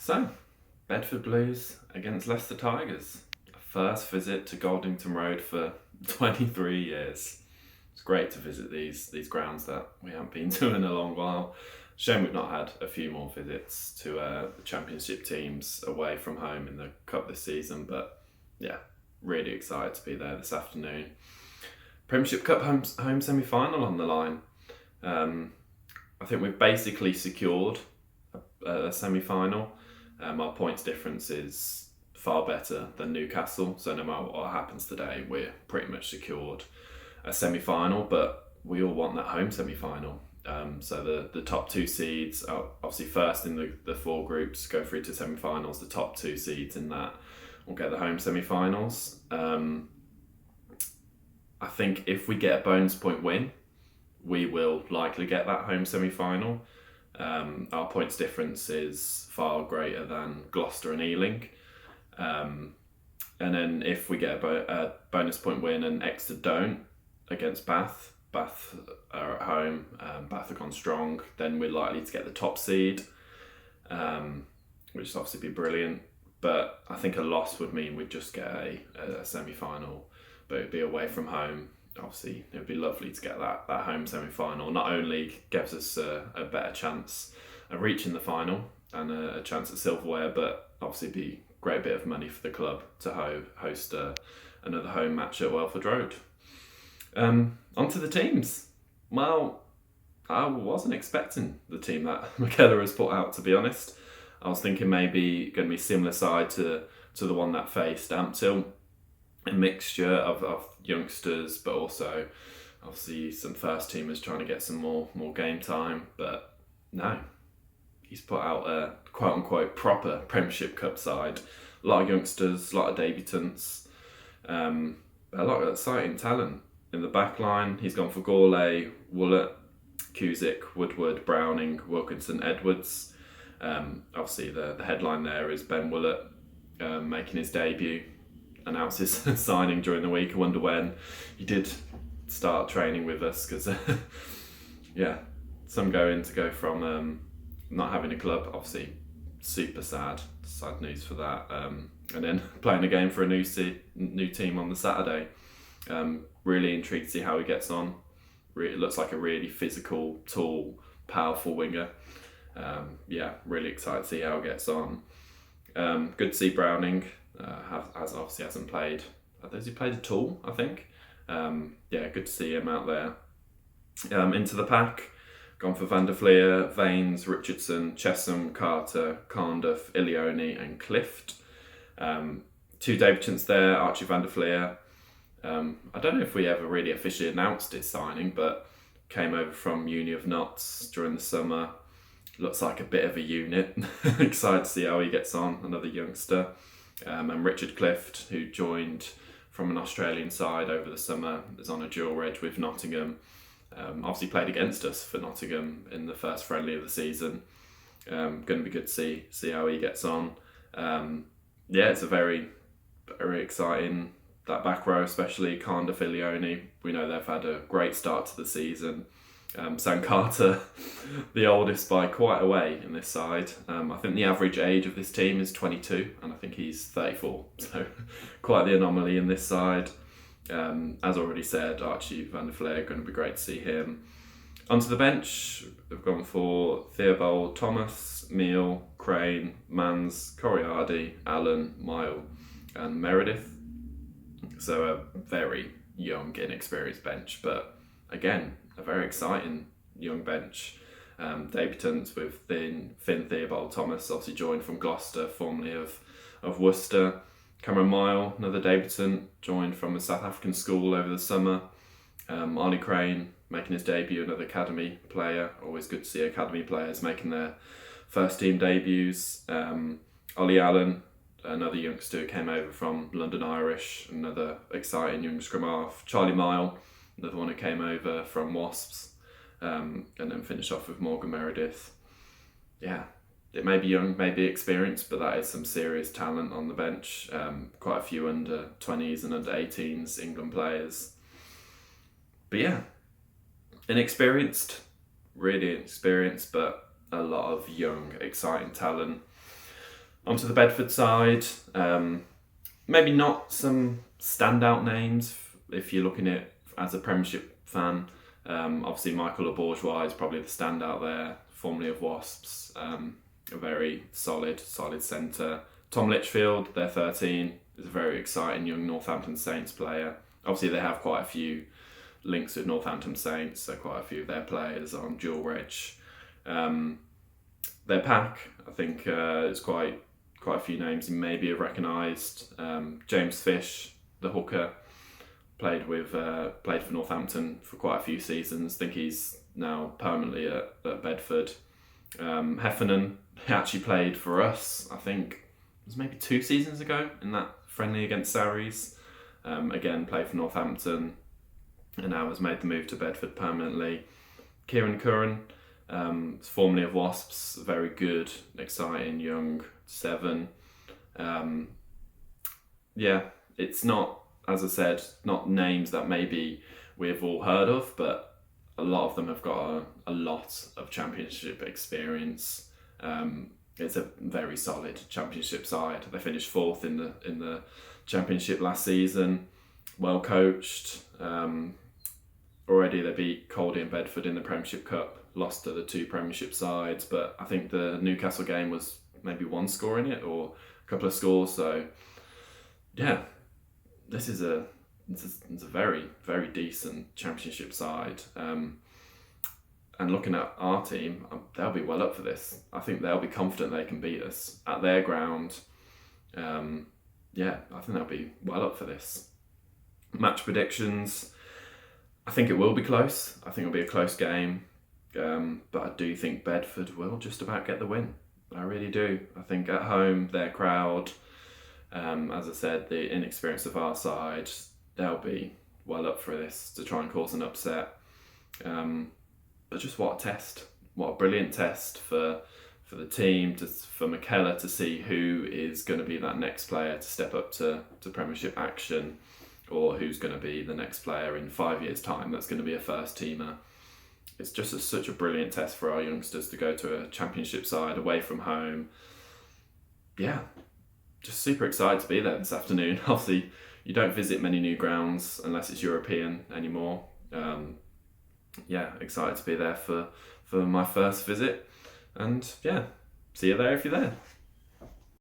So, Bedford Blues against Leicester Tigers. First visit to Goldington Road for 23 years. It's great to visit these grounds that we haven't been to in a long while. Shame we've not had a few more visits to the Championship teams away from home in the Cup this season, but yeah, really excited to be there this afternoon. Premiership Cup home semi-final on the line. I think we've basically secured a semi-final. Our points difference is far better than Newcastle, so no matter what happens today, we're pretty much secured a semi-final, but we all want that home semi-final. So the top two seeds are obviously first in the four groups, go through to semi-finals. The top two seeds in that will get the home semi-finals. I think if we get a bonus point win, we will likely get that home semi-final. Our points difference is far greater than Gloucester and Ealing. And then if we get a bonus point win and Exeter don't against Bath are at home, Bath have gone strong, then we're likely to get the top seed, which would obviously be brilliant. But I think a loss would mean we'd just get a semi-final, but it'd be away from home. Obviously, it would be lovely to get that home semi-final. Not only gives us a better chance of reaching the final and a chance at silverware, but obviously be a great bit of money for the club to host another home match at Welford Road. Onto the teams. Well, I wasn't expecting the team that McKellar has put out, to be honest. I was thinking maybe going to be a similar side to the one that faced Ampthill. A mixture of youngsters, but also obviously some first teamers trying to get some more game time. But no, he's put out a quote unquote proper Premiership Cup side. A lot of youngsters, a lot of debutants, a lot of exciting talent in the back line. He's gone for Gourlay, Woollett, Cusick, Woodward, Browning, Wilkinson, Edwards. Obviously the headline there is Ben Woollett making his debut. Announced his signing during the week. I wonder when he did start training with us, because yeah, some go from not having a club, obviously super sad news for that, and then playing a game for a new team on the Saturday. Really intrigued to see how he gets on. It looks like a really physical, tall, powerful winger. Yeah, really excited to see how he gets on. Good to see Browning. Hasn't played. Has he played at all? I think. Yeah, good to see him out there. Into the pack, gone for Van der Fleer, Vanes, Richardson, Chesham, Carter, Cardiff, Ilioni, and Clift. Two debutants there, Archie Van der Fleer. I don't know if we ever really officially announced his signing, but came over from Uni of Notts during the summer. Looks like a bit of a unit. Excited to see how he gets on. Another youngster. And Richard Clift, who joined from an Australian side over the summer, is on a dual reg with Nottingham. Obviously played against us for Nottingham in the first friendly of the season. Going to be good to see how he gets on. Yeah, it's a very, very exciting, that back row, especially Cardiff, Ilioni. We know they've had a great start to the season. Sam Carter, the oldest by quite a way in this side. I think the average age of this team is 22, and I think he's 34. So quite the anomaly in this side. As already said, Archie Van der Fleer, going to be great to see him. Onto the bench, we've gone for Theobald, Thomas, Meal, Crane, Mans, Coriardi, Allen, Mile, and Meredith. So a very young, inexperienced bench, but again, a very exciting young bench. Debutants with Finn Theobald Thomas, obviously joined from Gloucester, formerly of Worcester. Cameron Mile, another debutant, joined from a South African school over the summer. Arnie Crane making his debut, another academy player. Always good to see academy players making their first team debuts. Ollie Allen, another youngster who came over from London Irish, another exciting young scrum half. Charlie Mile, another one who came over from Wasps, and then finish off with Morgan Meredith. Yeah, it may be young, maybe experienced, but that is some serious talent on the bench. Quite a few under 20s and under 18s England players. But yeah, inexperienced, really inexperienced, but a lot of young, exciting talent. Onto the Bedford side, maybe not some standout names if you're looking at it as a Premiership fan. Obviously, Michael Bourgeois is probably the standout there, formerly of Wasps. A very solid centre. Tom Litchfield, they're 13, is a very exciting young Northampton Saints player. Obviously, they have quite a few links with Northampton Saints, so quite a few of their players on dual reg. Their pack, I think, is quite a few names you maybe have recognised. James Fish, the hooker, played for Northampton for quite a few seasons. I think he's now permanently at Bedford. Heffernan actually played for us, I think it was maybe 2 seasons ago in that friendly against Sarries. Again, played for Northampton and now has made the move to Bedford permanently. Kieran Curran, formerly of Wasps, very good, exciting, young, 7. It's not, as I said, not names that maybe we've all heard of, but a lot of them have got a lot of championship experience. It's a very solid championship side. They finished 4th in the championship last season. Well coached. Already they beat Coldy and Bedford in the Premiership Cup. Lost to the 2 Premiership sides, but I think the Newcastle game was maybe 1 score in it or a couple of scores. So yeah, this is a very, very decent championship side. And looking at our team, they'll be well up for this. I think they'll be confident they can beat us at their ground. I think they'll be well up for this. Match predictions, I think it will be close. I think it'll be a close game. But I do think Bedford will just about get the win. I really do. I think at home, their crowd, as I said, the inexperience of our side, they'll be well up for this to try and cause an upset. But just what a test. What a brilliant test for the team, for McKellar to see who is going to be that next player to step up to Premiership action, or who's going to be the next player in 5 years' time that's going to be a first teamer. It's just such a brilliant test for our youngsters to go to a championship side away from home. Yeah, just super excited to be there this afternoon. Obviously, you don't visit many new grounds unless it's European anymore. Excited to be there for my first visit. And yeah, see you there if you're there.